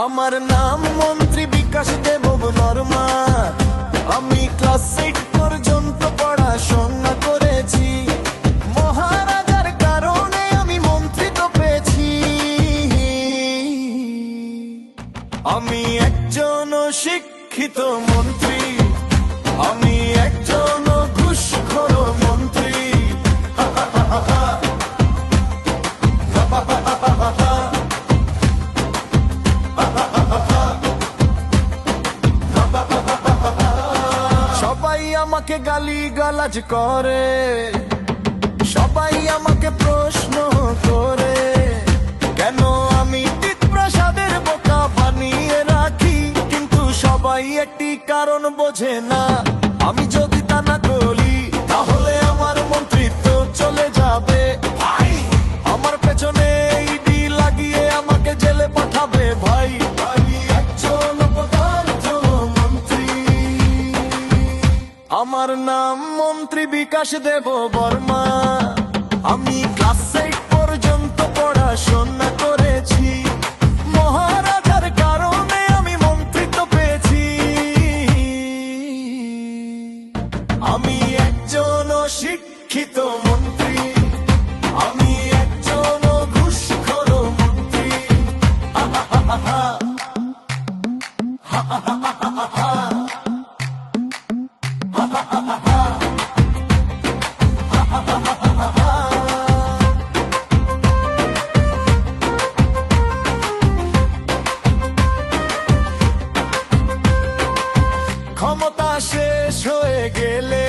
আমার নাম মন্ত্রী বিকাশ দেব বর্মা। আমি ক্লাস 8 পর্যন্ত পড়াশোনা করেছি। মহারাজার কারণে আমি মন্ত্রী তো পেয়েছি। আমি একজন শিক্ষিত মন্ত্রী, আমি একজন ঘুষখোর মন্ত্রী। সবাই আমাকে গালিগালাজ করে, সবাই আমাকে প্রশ্ন করে, কেন আমি প্রসাদের বোকা বানিয়ে রাখি। কিন্তু সবাই একটি কারণ বোঝে না, আমি যদি তা না করি তাহলে আমার মন্ত্রিত্ব চলে যাবে। আমার পেছনে ইডি লাগিয়ে আমাকে জেলে পাঠাবে ভাই। আমি একজন অপদার্থ মন্ত্রী। আমার নাম মন্ত্রী বিকাশ দেব বর্মা। আমি ক্লাস 8 পর্যন্ত পড়াশোনা করেছি। মহারাজার কারণে আমি মন্ত্রিত্ব পেয়েছি। আমি একজন শিক্ষিত মন্ত্রী, আমি একজন ঘুষখোর মন্ত্রী। ক্ষমতা শেষ হয়ে গেলে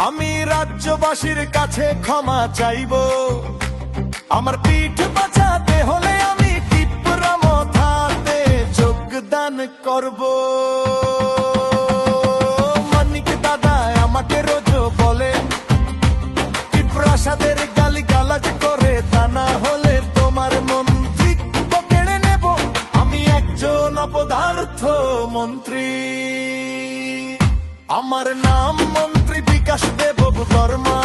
আমি রাজ্যবাসীর কাছে ক্ষমা চাইবো। আমার পিঠ বাঁচাতে হলে আমি টিপরা মাথাতে যোগদান করব। মানিক দাদা আমাকে রোজ বলে প্রাসাদের গালিগালাজ করে, তা না হলে তোমার মন্ত্রিত্ব কেড়ে নেব। আমি একজন অপদার্থ মন্ত্রী। আমার নাম মন্ত্রী বিকাশ দেব বর্মা।